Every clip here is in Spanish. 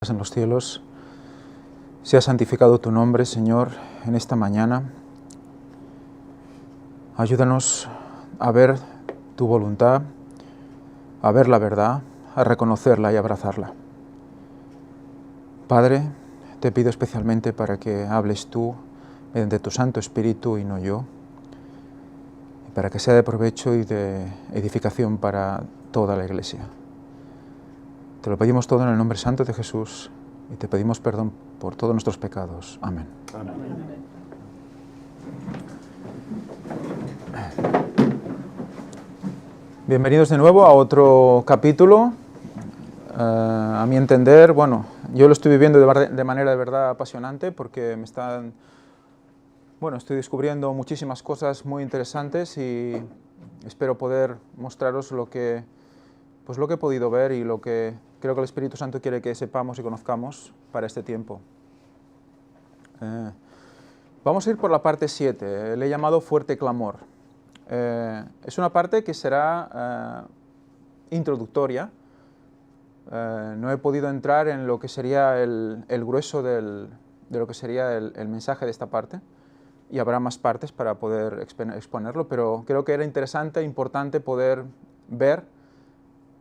En los cielos, sea santificado tu nombre, Señor, en esta mañana. Ayúdanos a ver tu voluntad, a ver la verdad, a reconocerla y abrazarla. Padre, te pido especialmente para que hables tú mediante tu Santo Espíritu y no yo, y para que sea de provecho y de edificación para toda la Iglesia. Te lo pedimos todo en el nombre santo de Jesús y te pedimos perdón por todos nuestros pecados. Amén. Amén. Bienvenidos de nuevo a otro capítulo. A mi entender, bueno, yo lo estoy viviendo de manera de verdad apasionante porque estoy descubriendo muchísimas cosas muy interesantes y espero poder mostraros lo que he podido ver y lo que creo que el Espíritu Santo quiere que sepamos y conozcamos para este tiempo. Vamos a ir por la parte 7, le he llamado Fuerte Clamor. Es una parte que será introductoria. No he podido entrar en lo que sería el grueso de lo que sería el mensaje de esta parte, y habrá más partes para poder exponerlo, pero creo que era interesante e importante poder ver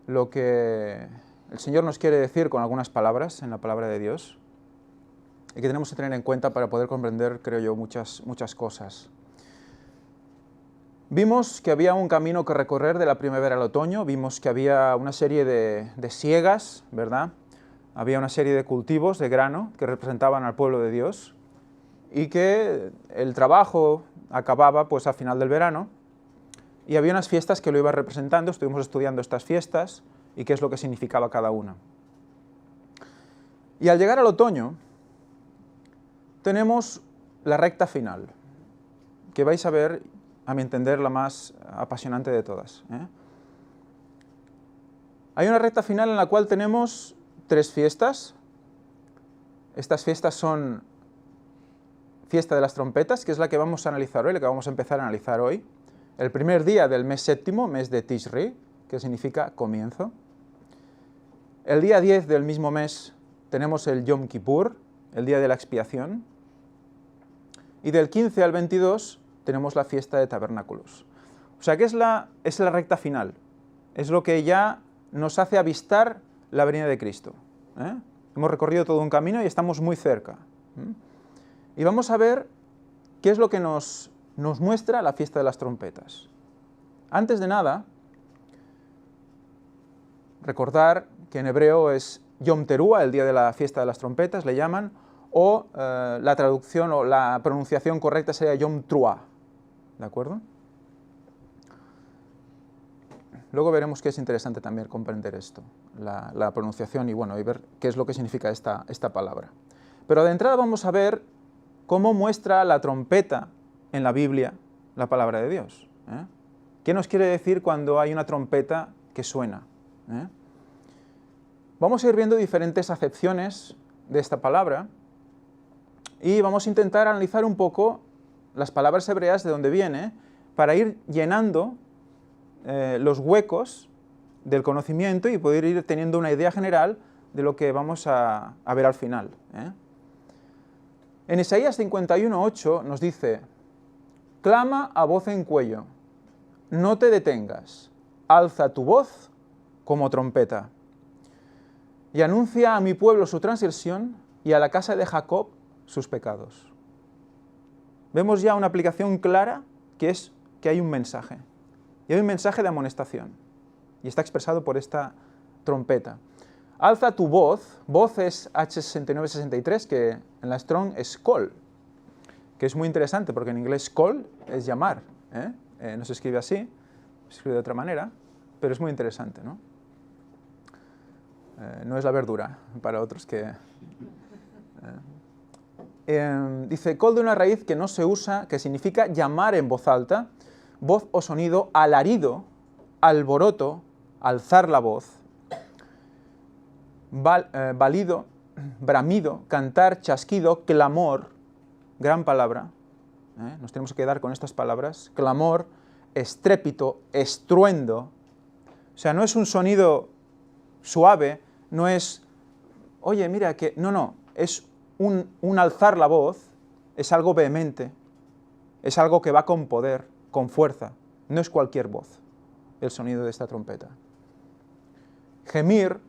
lo que el Señor nos quiere decir con algunas palabras en la palabra de Dios y que tenemos que tener en cuenta para poder comprender, creo yo, muchas cosas. Vimos que había un camino que recorrer de la primavera al otoño, vimos que había una serie de siegas, ¿verdad? Había una serie de cultivos de grano que representaban al pueblo de Dios y que el trabajo acababa pues al final del verano. Y había unas fiestas que lo iban representando, estuvimos estudiando estas fiestas y qué es lo que significaba cada una. Y al llegar al otoño, tenemos la recta final, que vais a ver, a mi entender, la más apasionante de todas. Hay una recta final en la cual tenemos 3 fiestas. Estas fiestas son Fiesta de las Trompetas, que es la que vamos a analizar hoy, la que vamos a empezar a analizar hoy. El primer día del mes séptimo, mes de Tishri, que significa comienzo. El día 10 del mismo mes tenemos el Yom Kippur, el día de la expiación. Y del 15 al 22 tenemos la fiesta de tabernáculos. O sea que es la recta final. Es lo que ya nos hace avistar la venida de Cristo. Hemos recorrido todo un camino y estamos muy cerca. Y vamos a ver qué es lo que nos muestra la fiesta de las trompetas. Antes de nada, recordar que en hebreo es Yom Teruah, el día de la fiesta de las trompetas, le llaman, o la traducción o la pronunciación correcta sería Yom Truah, ¿de acuerdo? Luego veremos que es interesante también comprender esto, la pronunciación y ver qué es lo que significa esta palabra. Pero de entrada vamos a ver cómo muestra la trompeta en la Biblia la palabra de Dios. ¿Qué nos quiere decir cuando hay una trompeta que suena? Vamos a ir viendo diferentes acepciones de esta palabra y vamos a intentar analizar un poco las palabras hebreas de dónde viene para ir llenando los huecos del conocimiento y poder ir teniendo una idea general de lo que vamos a ver al final. En Isaías 51:8 nos dice: clama a voz en cuello, no te detengas, alza tu voz como trompeta, y anuncia a mi pueblo su transgresión y a la casa de Jacob sus pecados. Vemos ya una aplicación clara que es que hay un mensaje, y hay un mensaje de amonestación, y está expresado por esta trompeta. Alza tu voz, voz es H6963, que en la Strong es call, que es muy interesante porque en inglés call es llamar, no se escribe así, se escribe de otra manera, pero es muy interesante, ¿no? No es la verdura, para otros que... dice, call de una raíz que no se usa, que significa llamar en voz alta, voz o sonido, alarido, alboroto, alzar la voz, balido, bramido, cantar, chasquido, clamor, gran palabra, nos tenemos que quedar con estas palabras, clamor, estrépito, estruendo. O sea, no es un sonido suave, no es oye, mira que... No, es un alzar la voz, es algo vehemente, es algo que va con poder, con fuerza. No es cualquier voz, el sonido de esta trompeta. Gemir,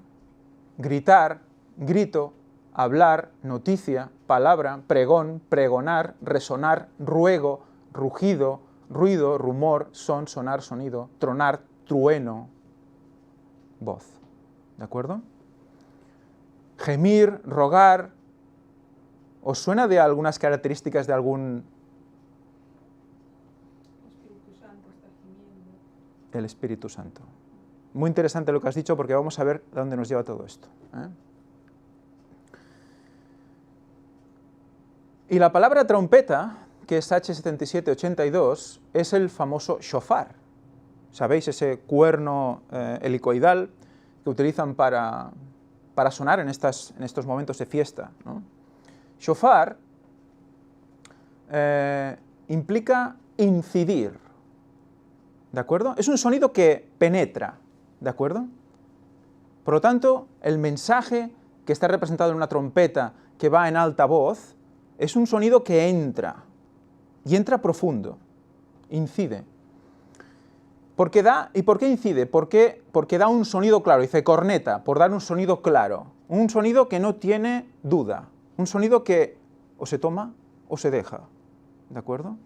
gritar, grito, hablar, noticia, palabra, pregón, pregonar, resonar, ruego, rugido, ruido, rumor, son, sonar, sonido, tronar, trueno, voz. ¿De acuerdo? Gemir, rogar. ¿Os suena de algunas características de algún... Espíritu Santo está gimiendo. El Espíritu Santo. Muy interesante lo que has dicho porque vamos a ver a dónde nos lleva todo esto. Y la palabra trompeta, que es H7782, es el famoso shofar. ¿Sabéis? Ese cuerno helicoidal que utilizan para sonar en estos momentos de fiesta, ¿no? Shofar implica incidir, ¿de acuerdo? Es un sonido que penetra, ¿de acuerdo? Por lo tanto, el mensaje que está representado en una trompeta que va en alta voz es un sonido que entra, y entra profundo, incide. ¿Por qué incide? Porque da un sonido claro, dice corneta, por dar un sonido claro, un sonido que no tiene duda, un sonido que o se toma o se deja, ¿de acuerdo?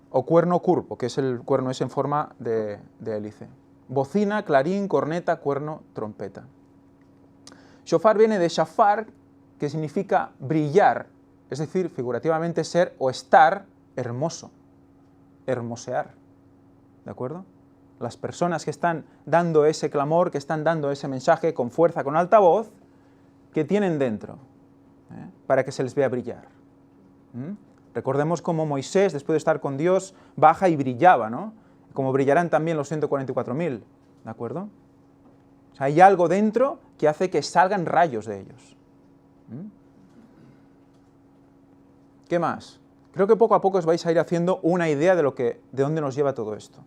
O cuerno curvo, que es el cuerno es en forma de hélice. Bocina, clarín, corneta, cuerno, trompeta. Shofar viene de shafar, que significa brillar, es decir, figurativamente ser o estar hermoso, hermosear, ¿de acuerdo? Las personas que están dando ese clamor, que están dando ese mensaje con fuerza, con alta voz, que tienen dentro, para que se les vea brillar. Recordemos cómo Moisés, después de estar con Dios, baja y brillaba, ¿no? Como brillarán también los 144.000, ¿de acuerdo? O sea, hay algo dentro que hace que salgan rayos de ellos. ¿Qué más? Creo que poco a poco os vais a ir haciendo una idea de dónde nos lleva todo esto.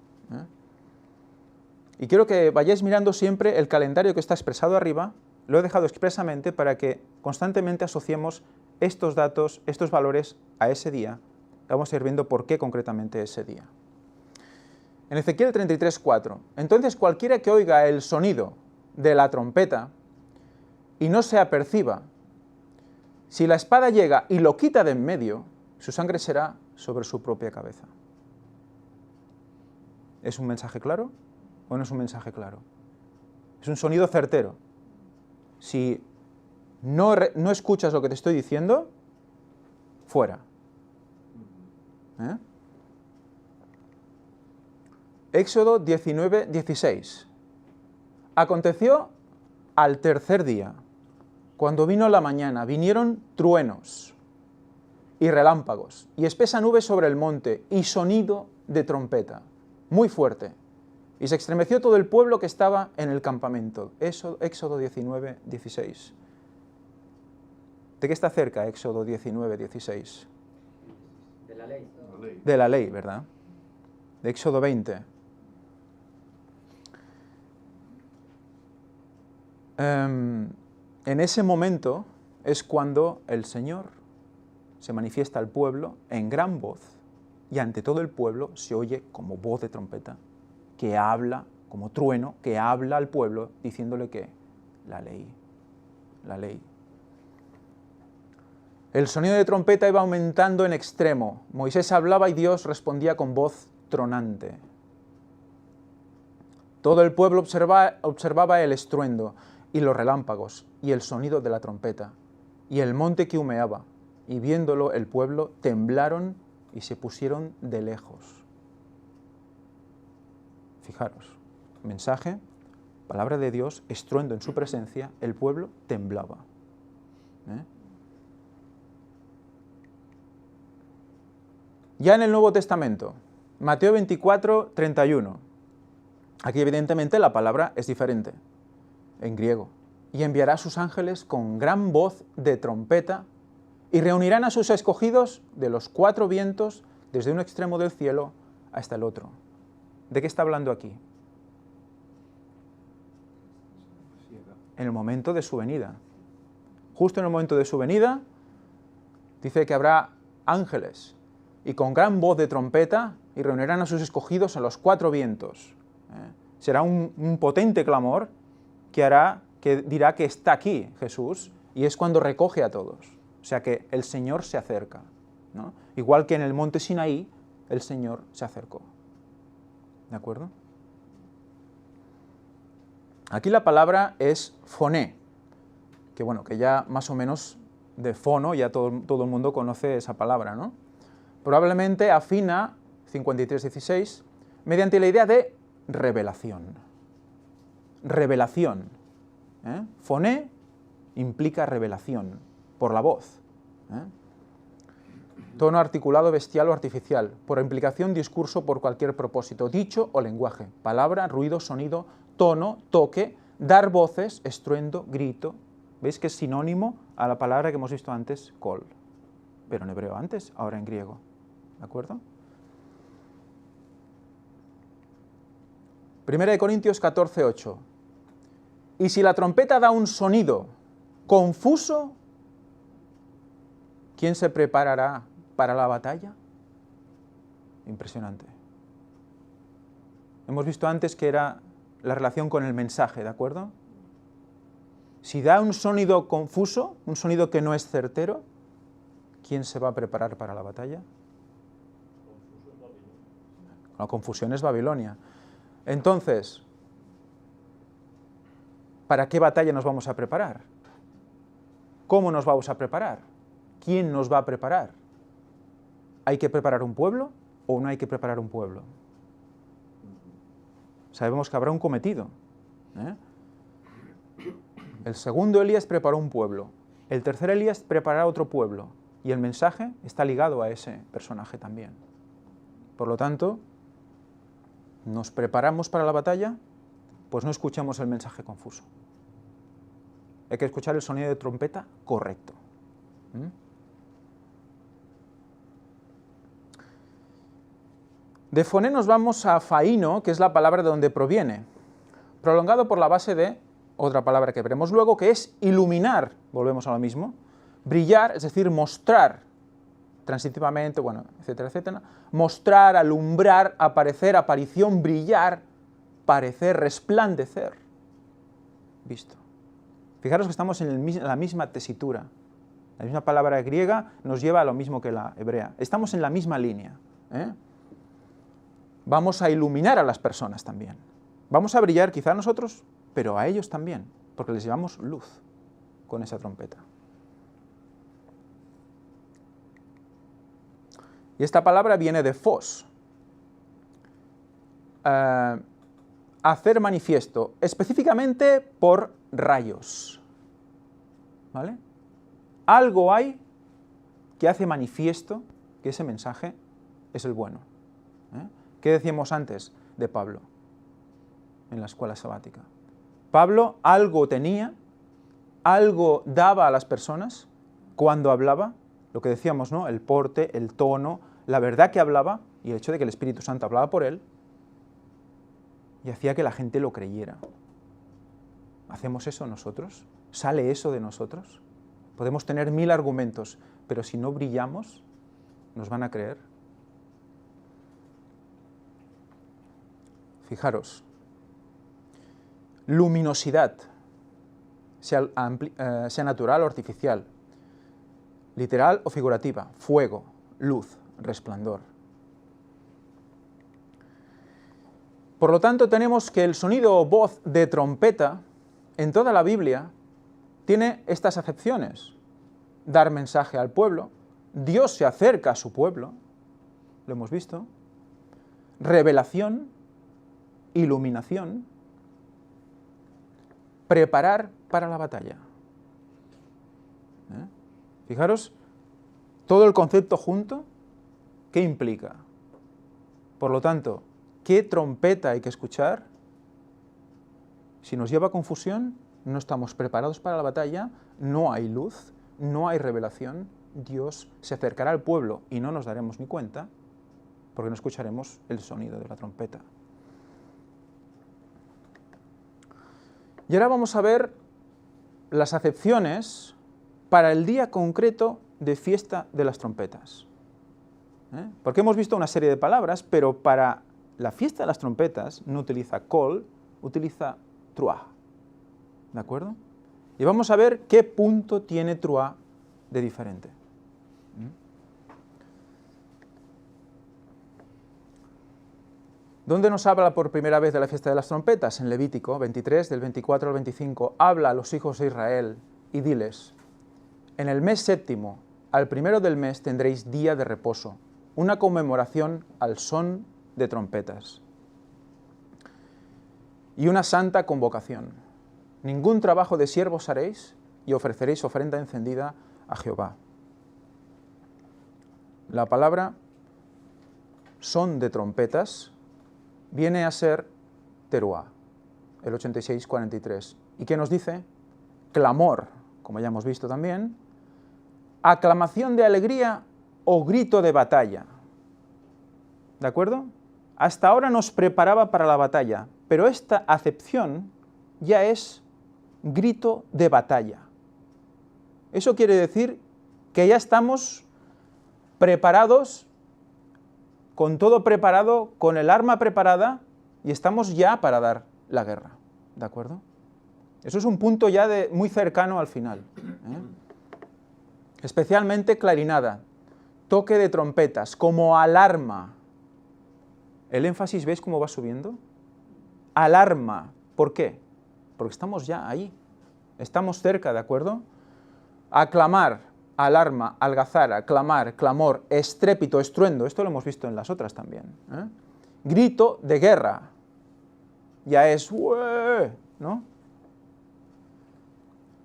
Y quiero que vayáis mirando siempre el calendario que está expresado arriba. Lo he dejado expresamente para que constantemente asociemos estos datos, estos valores a ese día. Vamos a ir viendo por qué concretamente ese día. En Ezequiel 33:4, entonces cualquiera que oiga el sonido de la trompeta y no se aperciba, si la espada llega y lo quita de en medio, su sangre será sobre su propia cabeza. ¿Es un mensaje claro o no es un mensaje claro? Es un sonido certero. Si no escuchas lo que te estoy diciendo, fuera. Éxodo 19:16. Aconteció al tercer día, cuando vino la mañana, vinieron truenos y relámpagos, y espesa nube sobre el monte, y sonido de trompeta, muy fuerte. Y se estremeció todo el pueblo que estaba en el campamento. Éxodo 19:16. ¿De qué está cerca Éxodo 19:16? De la ley. De la ley, ¿verdad? De Éxodo 20. En ese momento es cuando el Señor se manifiesta al pueblo en gran voz, y ante todo el pueblo se oye como voz de trompeta, que habla, como trueno, que habla al pueblo diciéndole que la ley. El sonido de trompeta iba aumentando en extremo. Moisés hablaba y Dios respondía con voz tronante. Todo el pueblo observaba el estruendo y los relámpagos y el sonido de la trompeta y el monte que humeaba, y viéndolo el pueblo temblaron y se pusieron de lejos. Fijaros, mensaje, palabra de Dios, estruendo en su presencia, el pueblo temblaba. Ya en el Nuevo Testamento, Mateo 24:31. Aquí evidentemente la palabra es diferente, en griego. Y enviará a sus ángeles con gran voz de trompeta, y reunirán a sus escogidos de los cuatro vientos, desde un extremo del cielo hasta el otro. ¿De qué está hablando aquí? En el momento de su venida. Justo en el momento de su venida, dice que habrá ángeles, y con gran voz de trompeta, y reunirán a sus escogidos en los 4 vientos. Será un potente clamor que dirá que está aquí Jesús, y es cuando recoge a todos. O sea que el Señor se acerca, ¿no? Igual que en el monte Sinaí, el Señor se acercó. ¿De acuerdo? Aquí la palabra es foné, que bueno, que ya más o menos de fono, ya todo el mundo conoce esa palabra, ¿no? Probablemente afina 53:16 mediante la idea de revelación. Revelación. Foné implica revelación, por la voz. Tono articulado, bestial o artificial, por implicación, discurso por cualquier propósito, dicho o lenguaje, palabra, ruido, sonido, tono, toque, dar voces, estruendo, grito. ¿Veis que es sinónimo a la palabra que hemos visto antes, kol? Pero en hebreo antes, ahora en griego. ¿De acuerdo? 1 Corintios 14:8. Y si la trompeta da un sonido confuso, ¿quién se preparará para la batalla? Impresionante. Hemos visto antes que era la relación con el mensaje, ¿de acuerdo? Si da un sonido confuso, un sonido que no es certero, ¿quién se va a preparar para la batalla? La confusión es Babilonia. Entonces, ¿para qué batalla nos vamos a preparar? ¿Cómo nos vamos a preparar? ¿Quién nos va a preparar? ¿Hay que preparar un pueblo o no hay que preparar un pueblo? Sabemos que habrá un cometido. El segundo Elías preparó un pueblo. El tercer Elías preparará otro pueblo. Y el mensaje está ligado a ese personaje también. Por lo tanto, ¿nos preparamos para la batalla? Pues no escuchemos el mensaje confuso. Hay que escuchar el sonido de trompeta correcto. De foné nos vamos a faíno, que es la palabra de donde proviene, prolongado por la base de otra palabra que veremos luego, que es iluminar, volvemos a lo mismo, brillar, es decir, mostrar, transitivamente, bueno, etcétera, etcétera, mostrar, alumbrar, aparecer, aparición, brillar, parecer, resplandecer. Visto. Fijaros que estamos en la misma tesitura. La misma palabra griega nos lleva a lo mismo que la hebrea. Estamos en la misma línea. Vamos a iluminar a las personas también. Vamos a brillar quizá nosotros, pero a ellos también, porque les llevamos luz con esa trompeta. Y esta palabra viene de fos. Hacer manifiesto, específicamente por rayos. ¿Vale? Algo hay que hace manifiesto que ese mensaje es el bueno. ¿Qué decíamos antes de Pablo en la escuela sabática? Pablo algo tenía, algo daba a las personas cuando hablaba, lo que decíamos, ¿no? El porte, el tono, la verdad que hablaba y el hecho de que el Espíritu Santo hablaba por él y hacía que la gente lo creyera. ¿Hacemos eso nosotros? ¿Sale eso de nosotros? Podemos tener 1000 argumentos, pero si no brillamos, ¿nos van a creer? Fijaros, luminosidad, sea natural o artificial, literal o figurativa, fuego, luz, resplandor. Por lo tanto, tenemos que el sonido o voz de trompeta en toda la Biblia tiene estas acepciones: dar mensaje al pueblo, Dios se acerca a su pueblo, lo hemos visto, revelación, iluminación, preparar para la batalla. Fijaros, todo el concepto junto, ¿qué implica? Por lo tanto, ¿qué trompeta hay que escuchar? Si nos lleva a confusión, no estamos preparados para la batalla, no hay luz, no hay revelación, Dios se acercará al pueblo y no nos daremos ni cuenta, porque no escucharemos el sonido de la trompeta. Y ahora vamos a ver las acepciones para el día concreto de fiesta de las trompetas. Porque hemos visto una serie de palabras, pero para la fiesta de las trompetas no utiliza kol, utiliza truá. ¿De acuerdo? Y vamos a ver qué punto tiene truá de diferente. ¿Dónde nos habla por primera vez de la fiesta de las trompetas? En Levítico 23, del 24 al 25. Habla a los hijos de Israel y diles: en el mes séptimo, al primero del mes, tendréis día de reposo, una conmemoración al son de trompetas y una santa convocación. Ningún trabajo de siervos haréis y ofreceréis ofrenda encendida a Jehová. La palabra son de trompetas viene a ser teruá, el 86-43. ¿Y qué nos dice? Clamor, como ya hemos visto también, aclamación de alegría o grito de batalla. ¿De acuerdo? Hasta ahora nos preparaba para la batalla, pero esta acepción ya es grito de batalla. Eso quiere decir que ya estamos preparados, con todo preparado, con el arma preparada, y estamos ya para dar la guerra. ¿De acuerdo? Eso es un punto ya muy cercano al final. Especialmente clarinada, toque de trompetas, como alarma. El énfasis, ¿veis cómo va subiendo? Alarma. ¿Por qué? Porque estamos ya ahí. Estamos cerca, ¿de acuerdo? Aclamar, alarma, algazara, clamar, clamor, estrépito, estruendo. Esto lo hemos visto en las otras también. Grito de guerra. Ya es, ¡ué! ¿No?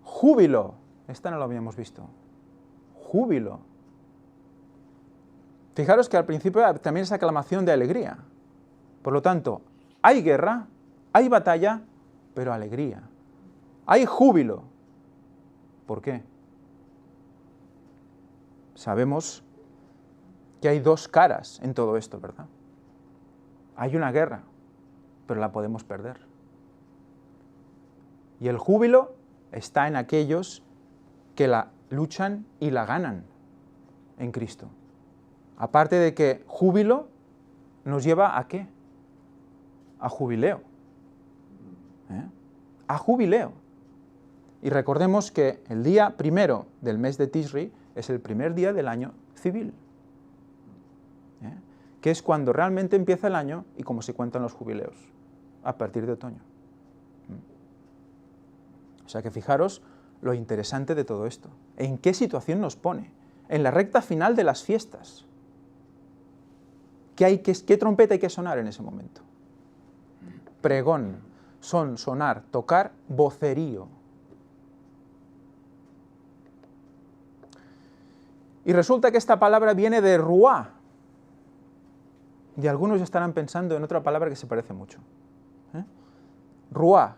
Júbilo. Esta no lo habíamos visto. Júbilo. Fijaros que al principio también es aclamación de alegría. Por lo tanto, hay guerra, hay batalla, pero alegría. Hay júbilo. ¿Por qué? Sabemos que hay dos caras en todo esto, ¿verdad? Hay una guerra, pero la podemos perder. Y el júbilo está en aquellos que la luchan y la ganan en Cristo. Aparte de que júbilo nos lleva ¿a qué? A jubileo. A jubileo. Y recordemos que el día primero del mes de Tishri es el primer día del año civil, que es cuando realmente empieza el año y como se cuentan los jubileos, a partir de otoño. O sea que fijaros lo interesante de todo esto. ¿En qué situación nos pone? En la recta final de las fiestas. ¿Qué trompeta hay que sonar en ese momento? Pregón, sonar, tocar, vocerío. Y resulta que esta palabra viene de ruá. Y algunos estarán pensando en otra palabra que se parece mucho. Ruá.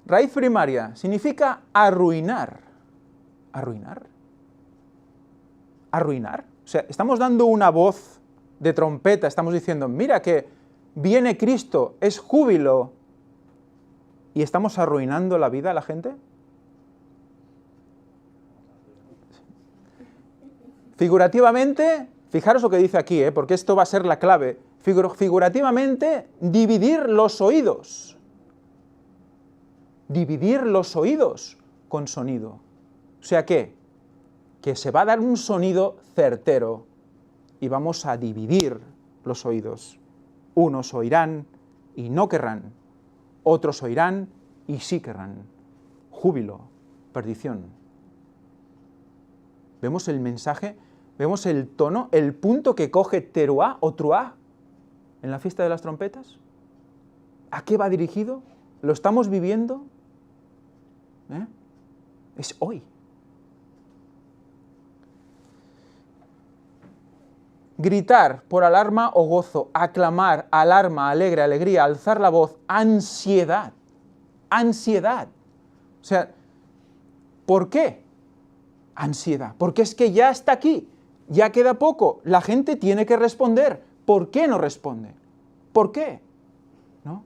Raíz primaria, significa arruinar. ¿Arruinar? ¿Arruinar? O sea, estamos dando una voz de trompeta, estamos diciendo, mira que viene Cristo, es júbilo, y estamos arruinando la vida a la gente. Figurativamente, fijaros lo que dice aquí, porque esto va a ser la clave. Figurativamente, dividir los oídos. Dividir los oídos con sonido. O sea, ¿qué? Que se va a dar un sonido certero y vamos a dividir los oídos. Unos oirán y no querrán. Otros oirán y sí querrán. Júbilo, perdición. ¿Vemos el mensaje? ¿Vemos el tono, el punto que coge teruá o truá en la fiesta de las trompetas? ¿A qué va dirigido? ¿Lo estamos viviendo? Es hoy. Gritar por alarma o gozo, aclamar, alarma, alegre, alegría, alzar la voz, ansiedad. Ansiedad. O sea, ¿por qué? Ansiedad. Porque es que ya está aquí. Ya queda poco, la gente tiene que responder. ¿Por qué no responde? ¿Por qué? ¿No?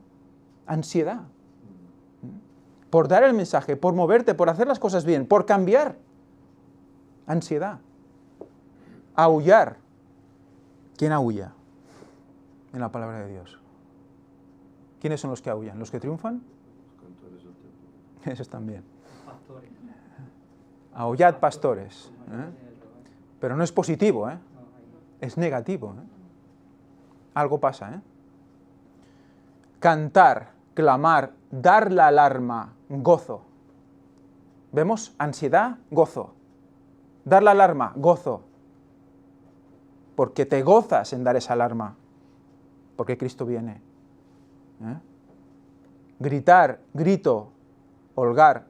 Ansiedad. por dar el mensaje, por moverte, por hacer las cosas bien, por cambiar. Ansiedad. Aullar. ¿Quién aúlla en la palabra de Dios? ¿Quiénes son los que aúllan? ¿Los que triunfan? Esos también. Pastores. Aullad, pastores. Pero no es positivo, es negativo. Algo pasa. Cantar, clamar, dar la alarma, gozo. ¿Vemos? Ansiedad, gozo. Dar la alarma, gozo. Porque te gozas en dar esa alarma. Porque Cristo viene. Gritar, grito, holgar,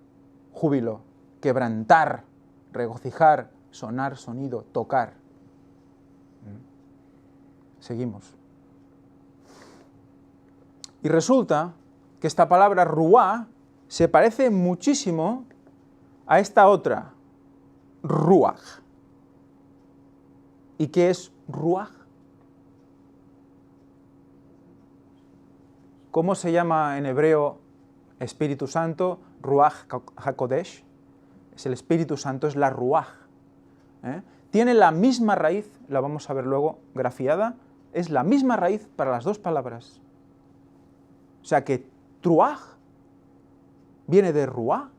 júbilo. Quebrantar, regocijar, sonar, sonido, tocar. Seguimos. Y resulta que esta palabra ruá se parece muchísimo a esta otra, ruaj. ¿Y qué es ruaj? ¿Cómo se llama en hebreo Espíritu Santo? Ruaj HaKodesh. Es el Espíritu Santo, es la ruaj. Tiene la misma raíz, la vamos a ver luego grafiada, es la misma raíz para las dos palabras. O sea que truaj viene de ruá,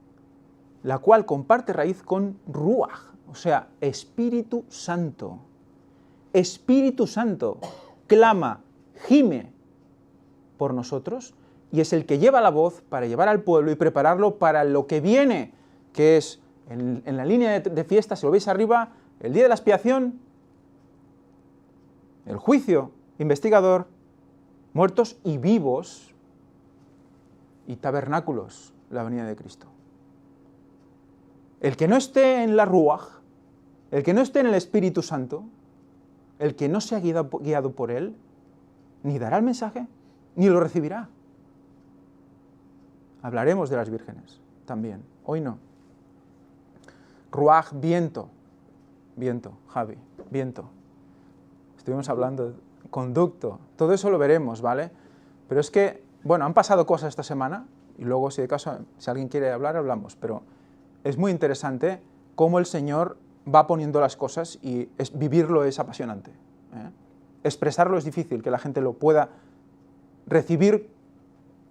la cual comparte raíz con ruaj, o sea, Espíritu Santo. Espíritu Santo clama, gime por nosotros y es el que lleva la voz para llevar al pueblo y prepararlo para lo que viene, que es en la línea de fiesta, si lo veis arriba, el día de la expiación, el juicio investigador, muertos y vivos, y tabernáculos, la venida de Cristo. El que no esté en la Ruaj, el que no esté en el Espíritu Santo, el que no sea guiado por él, ni dará el mensaje, ni lo recibirá. Hablaremos de las vírgenes también, hoy no. Ruaj, viento, Javi, viento. Estuvimos hablando de conducto, todo eso lo veremos, ¿vale? Pero es que, bueno, han pasado cosas esta semana, y luego si de caso, si alguien quiere hablar, hablamos, pero es muy interesante cómo el Señor va poniendo las cosas y vivirlo es apasionante. Expresarlo es difícil, que la gente lo pueda recibir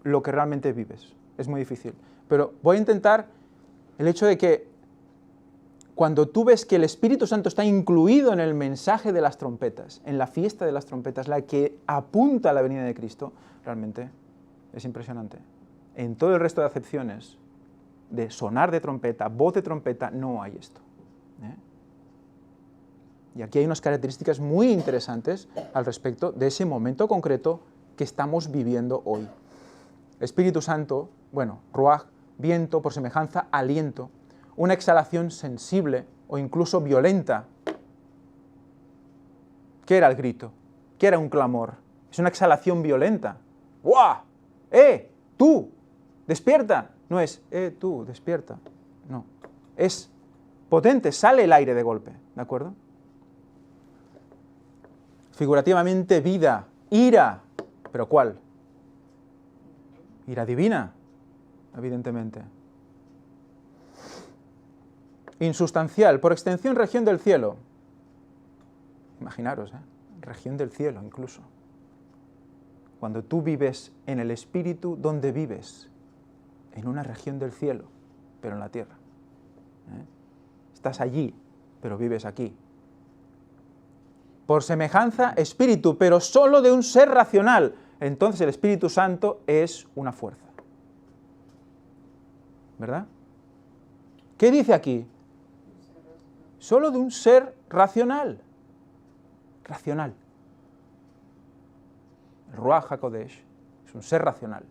lo que realmente vives, es muy difícil. Pero voy a intentar el hecho de que cuando tú ves que el Espíritu Santo está incluido en el mensaje de las trompetas, en la fiesta de las trompetas, la que apunta a la venida de Cristo, realmente es impresionante. En todo el resto de acepciones de sonar de trompeta, voz de trompeta, no hay esto. Y aquí hay unas características muy interesantes al respecto de ese momento concreto que estamos viviendo hoy. Espíritu Santo, bueno, ruaj, viento, por semejanza, aliento, una exhalación sensible o incluso violenta. ¿Qué era el grito? ¿Qué era un clamor? Es una exhalación violenta. ¡Guau! ¡Tú! ¡Despierta! No es, tú, despierta. No. Es potente, sale el aire de golpe, ¿de acuerdo? Figurativamente, vida, ira. ¿Pero cuál? Ira divina, evidentemente. Insustancial, por extensión, región del cielo. Imaginaros, región del cielo incluso. Cuando tú vives en el Espíritu, ¿dónde vives? En una región del cielo, pero en la tierra. Estás allí, pero vives aquí. Por semejanza, espíritu, pero solo de un ser racional. Entonces el Espíritu Santo es una fuerza. ¿Verdad? ¿Qué dice aquí? Solo de un ser racional. Racional. El Ruaj HaKodesh es un ser racional.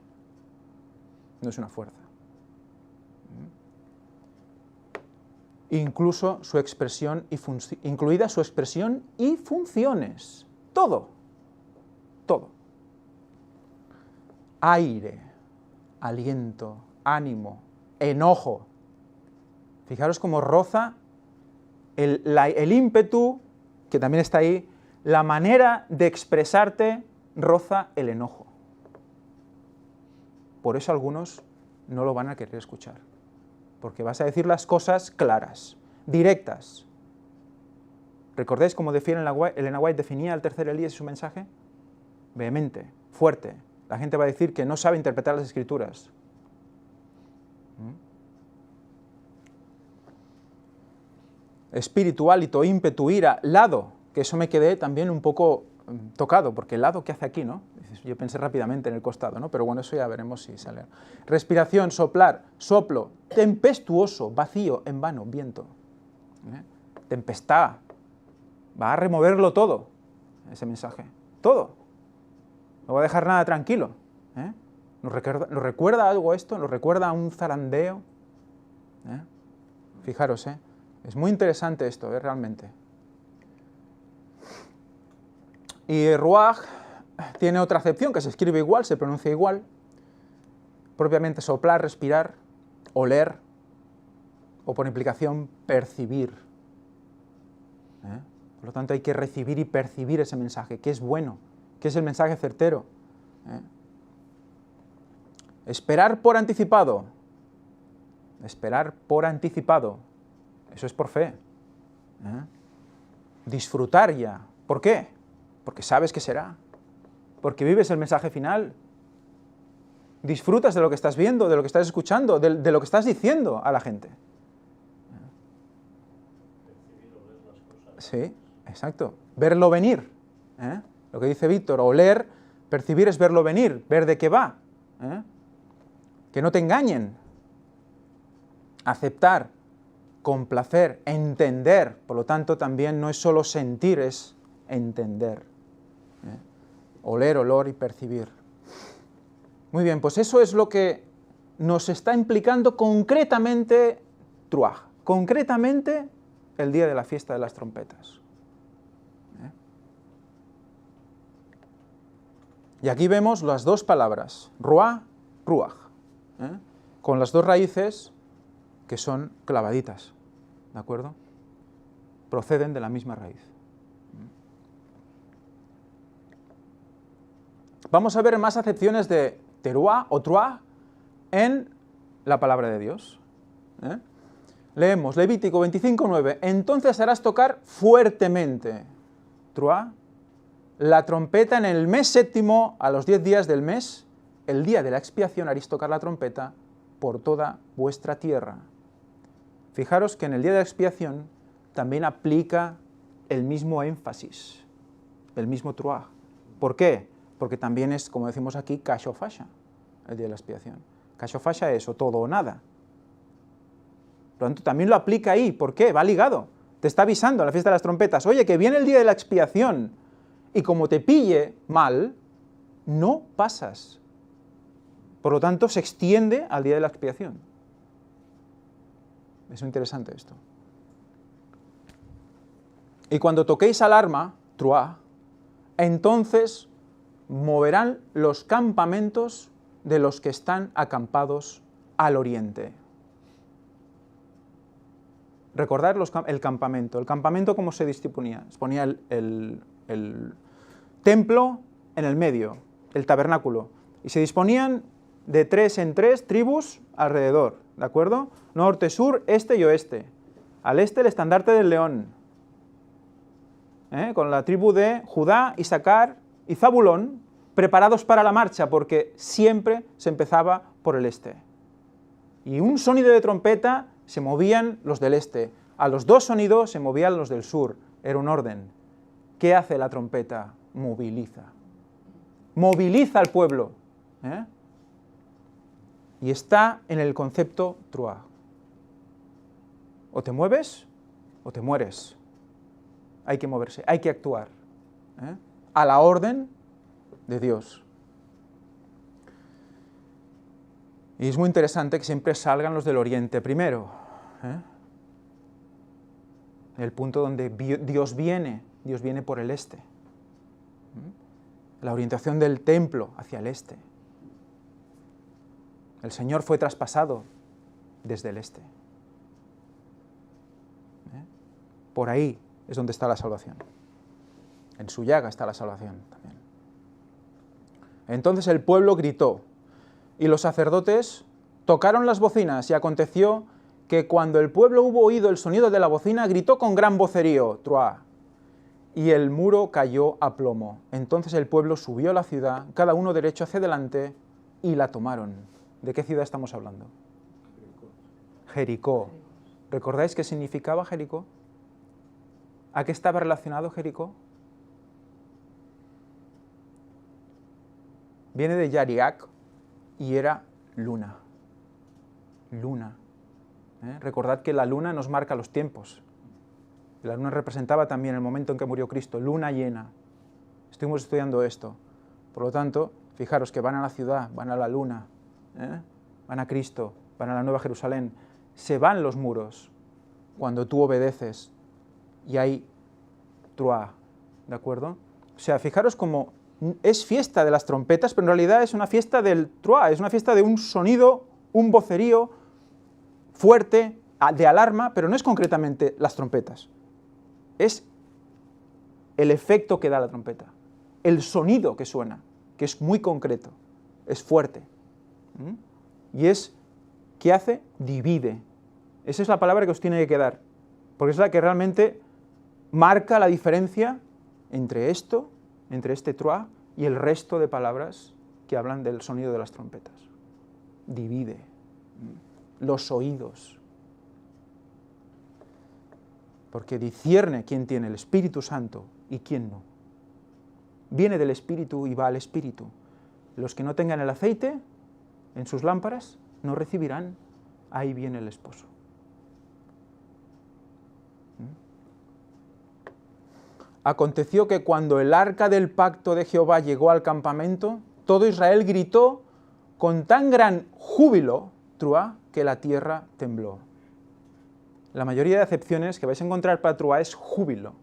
No es una fuerza. Incluso su expresión incluida su expresión y funciones. Todo. Todo. Aire, aliento, ánimo, enojo. Fijaros cómo roza el ímpetu, que también está ahí, la manera de expresarte roza el enojo. Por eso algunos no lo van a querer escuchar, porque vas a decir las cosas claras, directas. ¿Recordáis cómo Elena White definía el tercer Elías y su mensaje? Vehemente, fuerte. La gente va a decir que no sabe interpretar las Escrituras. Espíritu, hálito, ímpetu, ira, lado, que eso me quedé también un poco tocado, porque el lado, ¿qué hace aquí, no? Yo pensé rápidamente en el costado, ¿no? Pero bueno, eso ya veremos si sale. Respiración, soplar, soplo, tempestuoso, vacío, en vano, viento. Tempestad. Va a removerlo todo, ese mensaje. Todo. No va a dejar nada tranquilo. ¿Nos recuerda algo esto? ¿Nos recuerda a un zarandeo? Fijaros, es muy interesante esto, realmente. Y Ruach tiene otra acepción, que se escribe igual, se pronuncia igual. Propiamente soplar, respirar, oler, o por implicación, percibir. Por lo tanto, hay que recibir y percibir ese mensaje, que es bueno, que es el mensaje certero. Esperar por anticipado. Esperar por anticipado. Eso es por fe. Disfrutar ya. ¿Por qué? Porque sabes que será. Porque vives el mensaje final. Disfrutas de lo que estás viendo, de lo que estás escuchando, de lo que estás diciendo a la gente. Sí, exacto. Verlo venir. Lo que dice Víctor, oler, percibir es verlo venir, ver de qué va. Que no te engañen. Aceptar, complacer, entender. Por lo tanto, también no es solo sentir, es entender. Oler, olor y percibir. Muy bien, pues eso es lo que nos está implicando concretamente Truaj. Concretamente el día de la fiesta de las trompetas. Y aquí vemos las dos palabras, Ruah, Ruach, con las dos raíces que son clavaditas, ¿de acuerdo? Proceden de la misma raíz. Vamos a ver más acepciones de teruah o truah en la palabra de Dios. Leemos Levítico 25:9. Entonces harás tocar fuertemente, truah, la trompeta en el mes séptimo, a los 10 días del mes, el día de la expiación haréis tocar la trompeta por toda vuestra tierra. Fijaros que en el día de la expiación también aplica el mismo énfasis, el mismo truah. ¿Por qué? Porque también es, como decimos aquí, kashofasha, el día de la expiación. Kashofasha es o todo o nada. Por lo tanto, también lo aplica ahí. ¿Por qué? Va ligado. Te está avisando en la fiesta de las trompetas, oye, que viene el día de la expiación, y como te pille mal, no pasas. Por lo tanto, se extiende al día de la expiación. Es muy interesante esto. Y cuando toquéis alarma, truah, entonces moverán los campamentos de los que están acampados al oriente. Recordad el campamento. El campamento, ¿cómo se disponía? Se ponía el templo en el medio, el tabernáculo, y se disponían de 3 en 3 tribus alrededor, ¿de acuerdo? Norte, sur, este y oeste. Al este el estandarte del león, con la tribu de Judá, Isaacar y Zabulón, preparados para la marcha, porque siempre se empezaba por el este. Y un sonido de trompeta se movían los del este, a los 2 sonidos se movían los del sur, era un orden. ¿Qué hace la trompeta? Moviliza. Moviliza al pueblo. Y está en el concepto truah. O te mueves o te mueres. Hay que moverse, hay que actuar. A la orden de Dios. Y es muy interesante que siempre salgan los del oriente primero. El punto donde Dios viene por el este. La orientación del templo hacia el este. El Señor fue traspasado desde el este. Por ahí es donde está la salvación. En su llaga está la salvación también. Entonces el pueblo gritó, y los sacerdotes tocaron las bocinas y aconteció que cuando el pueblo hubo oído el sonido de la bocina, gritó con gran vocerío, truá, y el muro cayó a plomo. Entonces el pueblo subió a la ciudad, cada uno derecho hacia adelante, y la tomaron. ¿De qué ciudad estamos hablando? Jericó. ¿Recordáis qué significaba Jericó? ¿A qué estaba relacionado Jericó? Viene de Yariac y era luna. Luna. Recordad que la luna nos marca los tiempos. La luna representaba también el momento en que murió Cristo, luna llena. Estuvimos estudiando esto. Por lo tanto, fijaros que van a la ciudad, van a la luna, van a Cristo, van a la Nueva Jerusalén. Se van los muros cuando tú obedeces y hay truá, ¿de acuerdo? O sea, fijaros como es fiesta de las trompetas, pero en realidad es una fiesta del truá, es una fiesta de un sonido, un vocerío fuerte, de alarma, pero no es concretamente las trompetas. Es el efecto que da la trompeta, el sonido que suena, que es muy concreto, es fuerte. Y es, ¿qué hace? Divide. Esa es la palabra que os tiene que quedar, porque es la que realmente marca la diferencia entre esto, entre este truá, y el resto de palabras que hablan del sonido de las trompetas. Divide los oídos, porque discierne quién tiene el Espíritu Santo y quién no. Viene del Espíritu y va al Espíritu. Los que no tengan el aceite en sus lámparas no recibirán, ahí viene el esposo. Aconteció que cuando el arca del pacto de Jehová llegó al campamento, todo Israel gritó con tan gran júbilo, truá, que la tierra tembló. La mayoría de acepciones que vais a encontrar para truá es júbilo.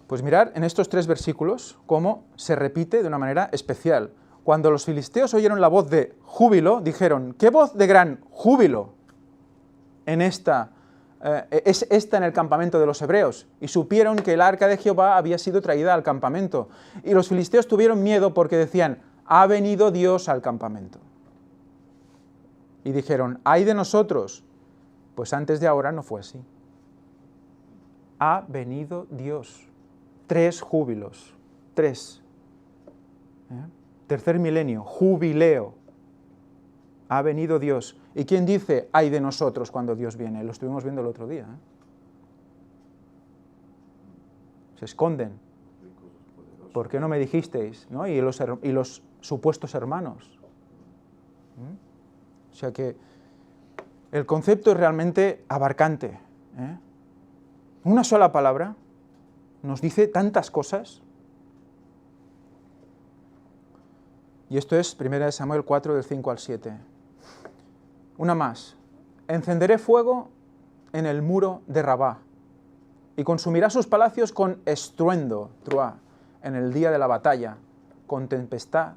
Pues mirad en estos 3 versículos cómo se repite de una manera especial. Cuando los filisteos oyeron la voz de júbilo, dijeron, ¿qué voz de gran júbilo es esta en el campamento de los hebreos? Y supieron que el arca de Jehová había sido traída al campamento. Y los filisteos tuvieron miedo porque decían, ha venido Dios al campamento. Y dijeron, ¡ay de nosotros! Pues antes de ahora no fue así. Ha venido Dios. 3 júbilos. 3. Tercer milenio, jubileo. Ha venido Dios. ¿Y quién dice, ¡ay de nosotros cuando Dios viene? Lo estuvimos viendo el otro día. Se esconden. ¿Por qué no me dijisteis? ¿No? Y los supuestos hermanos. O sea que el concepto es realmente abarcante. Una sola palabra nos dice tantas cosas. Y esto es 1 Samuel 4, del 5 al 7. Una más. Encenderé fuego en el muro de Rabá, y consumirá sus palacios con estruendo, truá, en el día de la batalla, con tempestad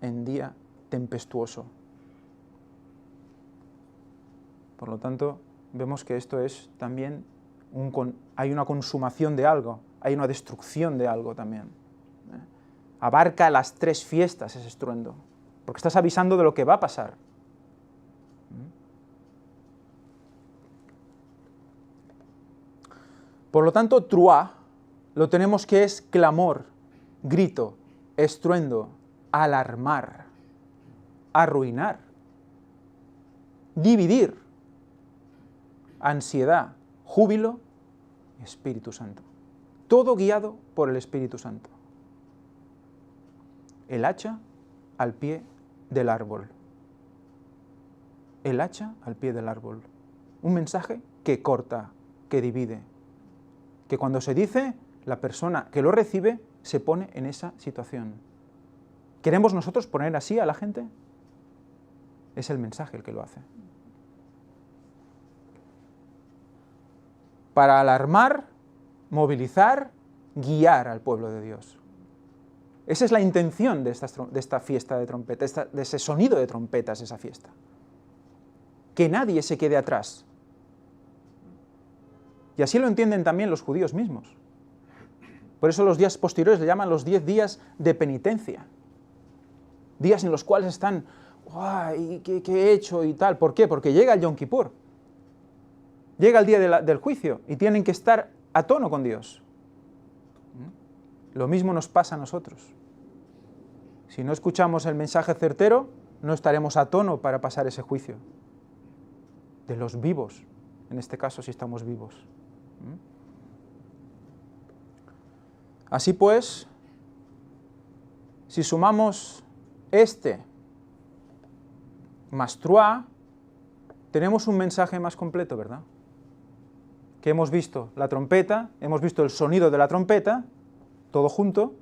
en día tempestuoso. Por lo tanto, vemos que esto es también, hay una consumación de algo, hay una destrucción de algo también. Abarca las 3 fiestas ese estruendo, porque estás avisando de lo que va a pasar. Por lo tanto, truá, lo tenemos que es clamor, grito, estruendo, alarmar, arruinar, dividir, ansiedad, júbilo, Espíritu Santo. Todo guiado por el Espíritu Santo. El hacha al pie del árbol. El hacha al pie del árbol. Un mensaje que corta, que divide. Que cuando se dice, la persona que lo recibe se pone en esa situación. ¿Queremos nosotros poner así a la gente? Es el mensaje el que lo hace. Para alarmar, movilizar, guiar al pueblo de Dios. Esa es la intención de esta fiesta de trompetas, de ese sonido de trompetas, esa fiesta. Que nadie se quede atrás. Y así lo entienden también los judíos mismos. Por eso los días posteriores le llaman los 10 días de penitencia. días en los cuales están, ¡ay, qué he hecho y tal! ¿Por qué? Porque llega el Yom Kippur, llega el día del juicio y tienen que estar a tono con Dios. Lo mismo nos pasa a nosotros. Si no escuchamos el mensaje certero, no estaremos a tono para pasar ese juicio. De los vivos, en este caso si estamos vivos. Así pues, si sumamos este más Truá, tenemos un mensaje más completo, ¿verdad? Que hemos visto la trompeta, hemos visto el sonido de la trompeta, todo junto,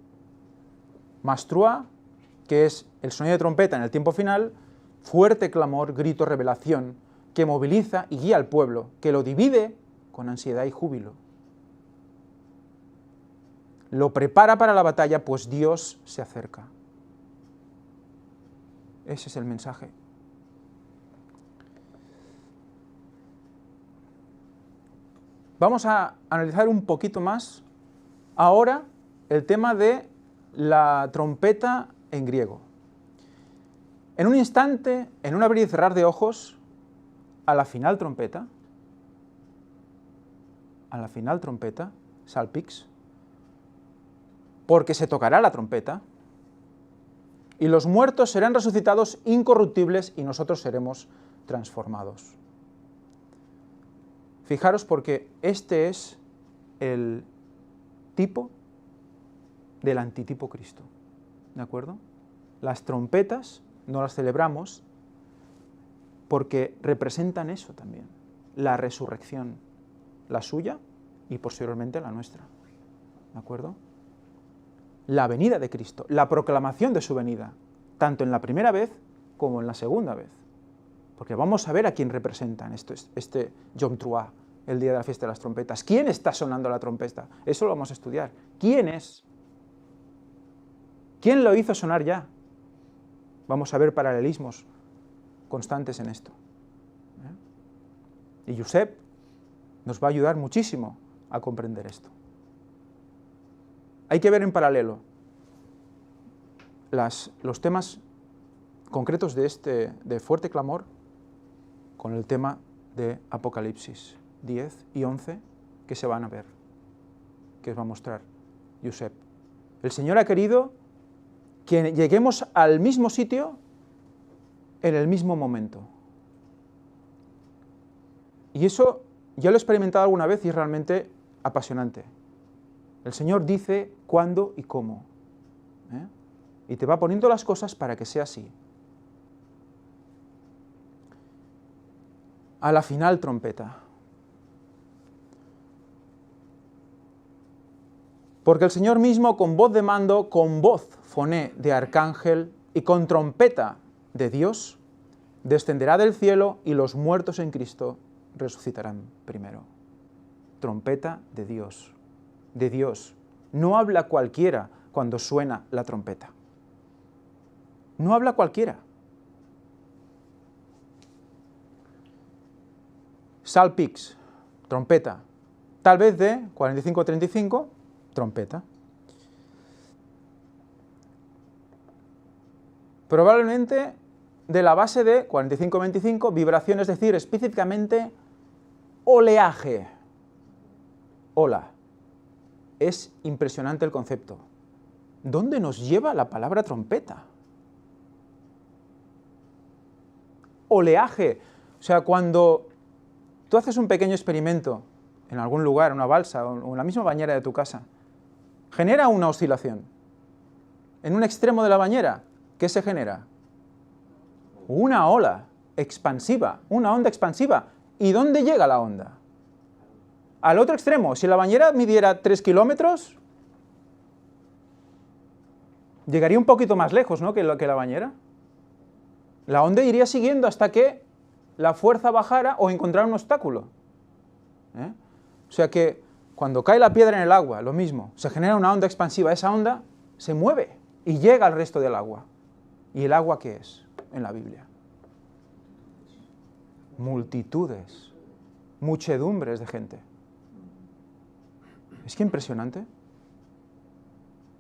más Truá, que es el sonido de trompeta en el tiempo final, fuerte clamor, grito, revelación, que moviliza y guía al pueblo, que lo divide con ansiedad y júbilo. Lo prepara para la batalla, pues Dios se acerca. Ese es el mensaje. Vamos a analizar un poquito más ahora el tema de la trompeta en griego. En un instante, en un abrir y cerrar de ojos, a la final trompeta, salpix, porque se tocará la trompeta, y los muertos serán resucitados incorruptibles y nosotros seremos transformados. Fijaros porque este es el tipo del antitipo Cristo, ¿de acuerdo? Las trompetas no las celebramos porque representan eso también, la resurrección, la suya y posteriormente la nuestra, ¿de acuerdo? La venida de Cristo, la proclamación de su venida, tanto en la primera vez como en la segunda vez. Porque vamos a ver a quién representan este Yom Truá, el día de la fiesta de las trompetas. ¿Quién está sonando la trompeta? Eso lo vamos a estudiar. ¿Quién es? ¿Quién lo hizo sonar ya? Vamos a ver paralelismos constantes en esto. Y Josep nos va a ayudar muchísimo a comprender esto. Hay que ver en paralelo los temas concretos de fuerte clamor con el tema de Apocalipsis 10 y 11 que se van a ver, que os va a mostrar Josep. El Señor ha querido que lleguemos al mismo sitio en el mismo momento. Y eso ya lo he experimentado alguna vez y es realmente apasionante. El Señor dice cuándo y cómo. Y te va poniendo las cosas para que sea así. A la final trompeta. Porque el Señor mismo con voz de mando, con voz foné de arcángel y con trompeta de Dios, descenderá del cielo y los muertos en Cristo resucitarán primero. Trompeta de Dios. De Dios. No habla cualquiera cuando suena la trompeta. No habla cualquiera. Salpix, trompeta. Tal vez de 45-35, trompeta. Probablemente de la base de 45-25, vibración, es decir, específicamente oleaje. Ola. Es impresionante el concepto. ¿Dónde nos lleva la palabra trompeta? Oleaje. O sea, cuando tú haces un pequeño experimento en algún lugar, en una balsa o en la misma bañera de tu casa, genera una oscilación. En un extremo de la bañera, ¿qué se genera? Una ola expansiva, una onda expansiva. ¿Y dónde llega la onda? Al otro extremo. Si la bañera midiera 3 kilómetros, llegaría un poquito más lejos, ¿no?, que la bañera. La onda iría siguiendo hasta que la fuerza bajara o encontrara un obstáculo. O sea que cuando cae la piedra en el agua, lo mismo, se genera una onda expansiva. Esa onda se mueve y llega al resto del agua. ¿Y el agua qué es en la Biblia? Multitudes, muchedumbres de gente. Es que impresionante.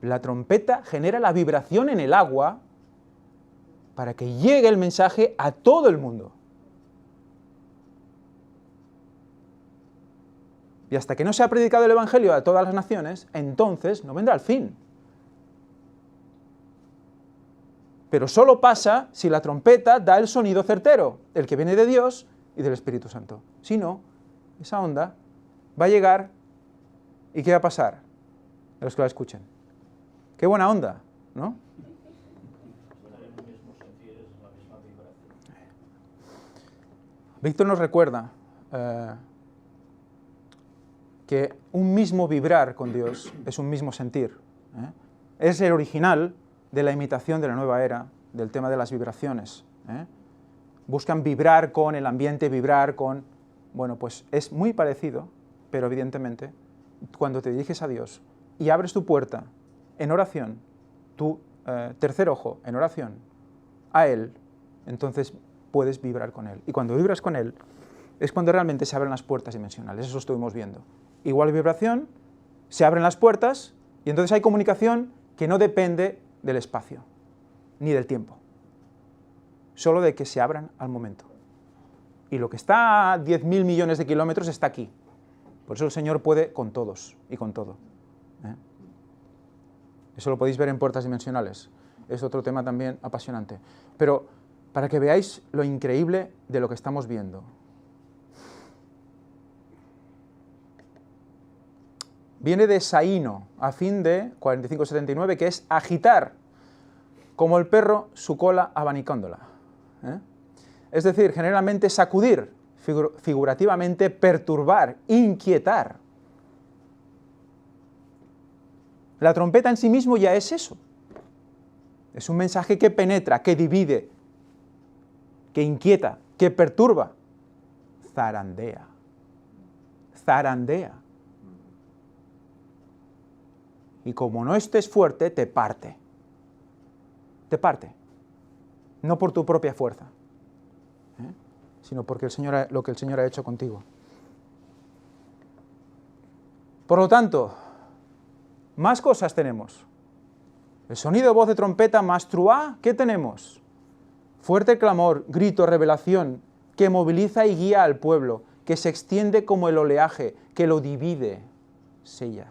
La trompeta genera la vibración en el agua para que llegue el mensaje a todo el mundo. Y hasta que no se ha predicado el Evangelio a todas las naciones, entonces no vendrá el fin. Pero solo pasa si la trompeta da el sonido certero, el que viene de Dios y del Espíritu Santo. Si no, esa onda va a llegar y ¿qué va a pasar? A los que la escuchen. ¡Qué buena onda! ¿No? Víctor nos recuerda que un mismo vibrar con Dios es un mismo sentir. Es el original de la imitación de la nueva era, del tema de las vibraciones. Buscan vibrar con el ambiente, vibrar con... Bueno, pues es muy parecido, pero evidentemente, cuando te diriges a Dios y abres tu puerta en oración, tu tercer ojo en oración, a Él, entonces puedes vibrar con Él. Y cuando vibras con Él, es cuando realmente se abren las puertas dimensionales. Eso estuvimos viendo. Igual vibración, se abren las puertas y entonces hay comunicación que no depende del espacio, ni del tiempo. Solo de que se abran al momento. Y lo que está a 10.000 millones de kilómetros está aquí. Por eso el Señor puede con todos y con todo. Eso lo podéis ver en puertas dimensionales. Es otro tema también apasionante. Pero para que veáis lo increíble de lo que estamos viendo. Viene de saíno, a fin de 45-79, que es agitar, como el perro, su cola abanicándola. Es decir, generalmente sacudir, figurativamente perturbar, inquietar. La trompeta en sí mismo ya es eso. Es un mensaje que penetra, que divide, que inquieta, que perturba. Zarandea. Zarandea. Y como no estés fuerte, te parte. Te parte. No por tu propia fuerza, sino porque lo que el Señor ha hecho contigo. Por lo tanto, más cosas tenemos. El sonido de voz de trompeta más truá, ¿qué tenemos? Fuerte clamor, grito, revelación, que moviliza y guía al pueblo, que se extiende como el oleaje, que lo divide, sella.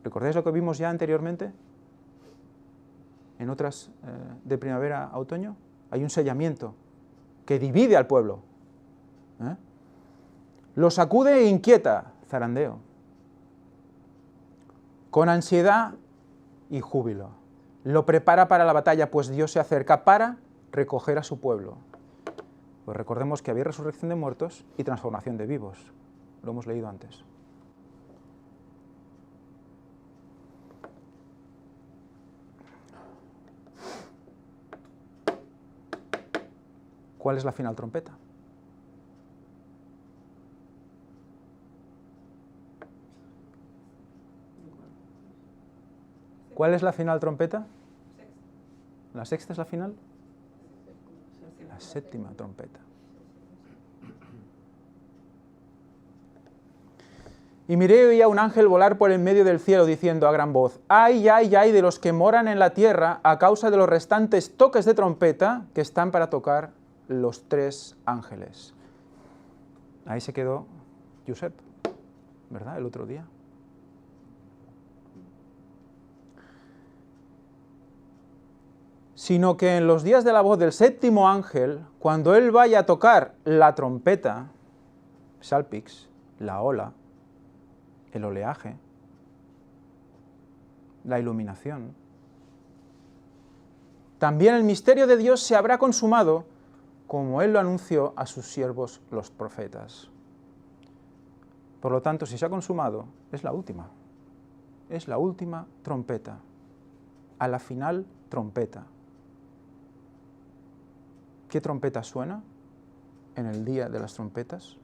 ¿Recordáis lo que vimos ya anteriormente? En otras de primavera a otoño, hay un sellamiento que divide al pueblo. Lo sacude e inquieta, zarandeo. Con ansiedad y júbilo. Lo prepara para la batalla, pues Dios se acerca para recoger a su pueblo. Pues recordemos que había resurrección de muertos y transformación de vivos. Lo hemos leído antes. ¿Cuál es la final trompeta? ¿Cuál es la final trompeta? ¿La sexta es la final? La séptima trompeta. Y miré y oí a un ángel volar por en medio del cielo diciendo a gran voz: ¡ay, ay, ay de los que moran en la tierra a causa de los restantes toques de trompeta que están para tocar los tres ángeles! Ahí se quedó Josep, ¿verdad? El otro día. Sino que en los días de la voz del séptimo ángel, cuando él vaya a tocar la trompeta, Salpix, la ola, el oleaje, la iluminación, también el misterio de Dios se habrá consumado, como Él lo anunció a sus siervos los profetas. Por lo tanto, si se ha consumado, es la última trompeta, a la final trompeta. ¿Qué trompeta suena en el día de las trompetas?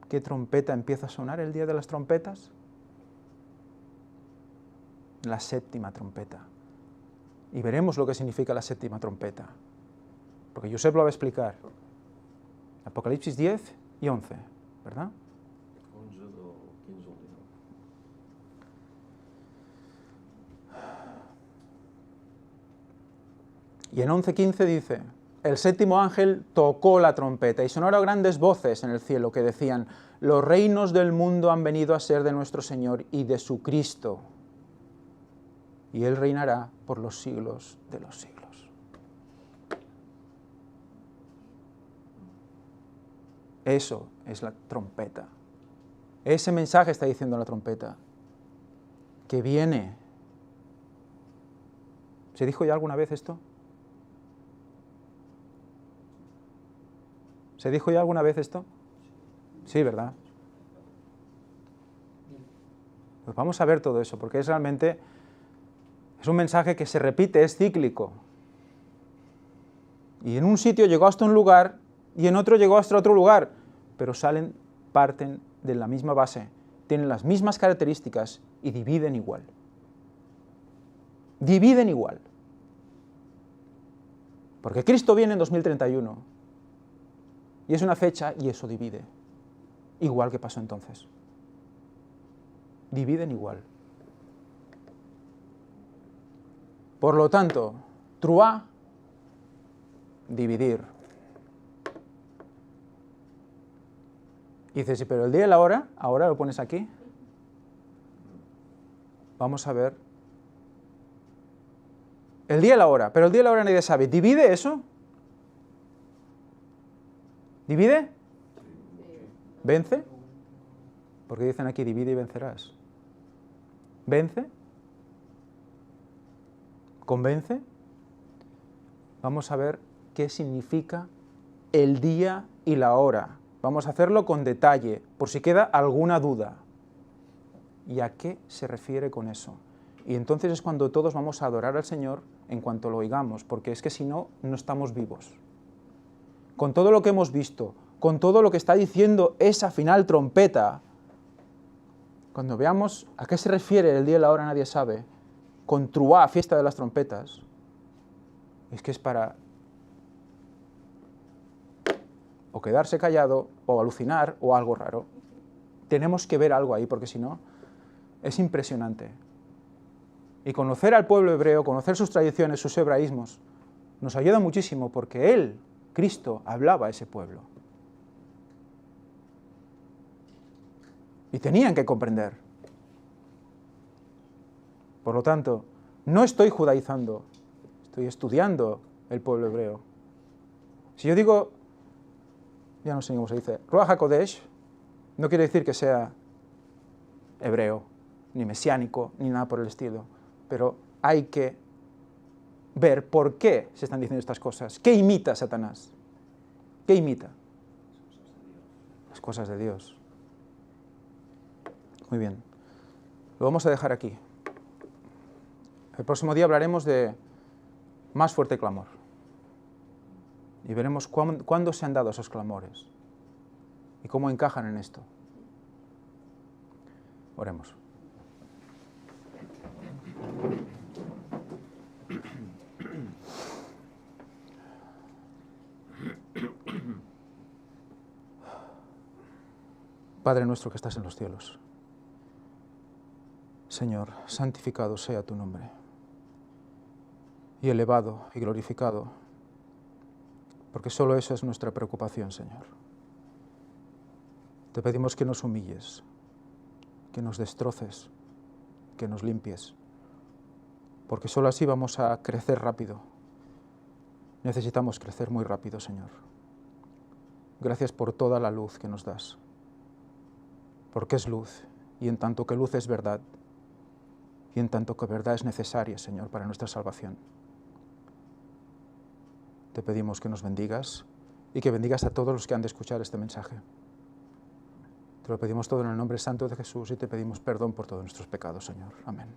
¿Qué trompeta empieza a sonar el día de las trompetas? La séptima trompeta. Y veremos lo que significa la séptima trompeta. Porque Josep lo va a explicar. Apocalipsis 10 y 11, ¿verdad? Y en 11:15 dice, el séptimo ángel tocó la trompeta y sonaron grandes voces en el cielo que decían, los reinos del mundo han venido a ser de nuestro Señor y de su Cristo, y Él reinará por los siglos de los siglos. Eso es la trompeta. Ese mensaje está diciendo la trompeta, que viene. ¿Se dijo ya alguna vez esto? ¿Se dijo ya alguna vez esto? Sí, ¿verdad? Pues vamos a ver todo eso, porque es realmente un mensaje que se repite, es cíclico. Y en un sitio llegó hasta un lugar y en otro llegó hasta otro lugar, pero parten de la misma base, tienen las mismas características y dividen igual. Dividen igual. Porque Cristo viene en 2031 y es una fecha y eso divide, igual que pasó entonces. Dividen igual. Por lo tanto, truá, dividir. Y dices, sí, pero el día y la hora, ahora lo pones aquí. Vamos a ver. El día y la hora, pero el día y la hora nadie sabe. ¿Divide eso? ¿Divide? ¿Vence? Porque dicen aquí, divide y vencerás. ¿Vence? ¿Convence? Vamos a ver qué significa el día y la hora. Vamos a hacerlo con detalle, por si queda alguna duda. ¿Y a qué se refiere con eso? Y entonces es cuando todos vamos a adorar al Señor en cuanto lo oigamos, porque es que si no, no estamos vivos. Con todo lo que hemos visto, con todo lo que está diciendo esa final trompeta, cuando veamos a qué se refiere el día y la hora nadie sabe, con truá, fiesta de las trompetas, es que es para o quedarse callado, o alucinar, o algo raro. Tenemos que ver algo ahí, porque si no, es impresionante. Y conocer al pueblo hebreo, conocer sus tradiciones, sus hebraísmos, nos ayuda muchísimo, porque Él, Cristo, hablaba a ese pueblo. Y tenían que comprender. Por lo tanto, no estoy judaizando, estoy estudiando el pueblo hebreo. Si yo digo, ya no sé cómo se dice, Ruach HaKodesh, no quiere decir que sea hebreo, ni mesiánico, ni nada por el estilo, pero hay que ver por qué se están diciendo estas cosas. ¿Qué imita Satanás? ¿Qué imita? Las cosas de Dios. Muy bien, lo vamos a dejar aquí. El próximo día hablaremos de más fuerte clamor. Y veremos cuándo se han dado esos clamores y cómo encajan en esto. Oremos. Padre nuestro que estás en los cielos, Señor, santificado sea tu nombre, y elevado y glorificado, porque solo eso es nuestra preocupación, Señor. Te pedimos que nos humilles, que nos destroces, que nos limpies, porque solo así vamos a crecer rápido. Necesitamos crecer muy rápido, Señor. Gracias por toda la luz que nos das, porque es luz, y en tanto que luz es verdad, y en tanto que verdad es necesaria, Señor, para nuestra salvación. Te pedimos que nos bendigas y que bendigas a todos los que han de escuchar este mensaje. Te lo pedimos todo en el nombre santo de Jesús y te pedimos perdón por todos nuestros pecados, Señor. Amén.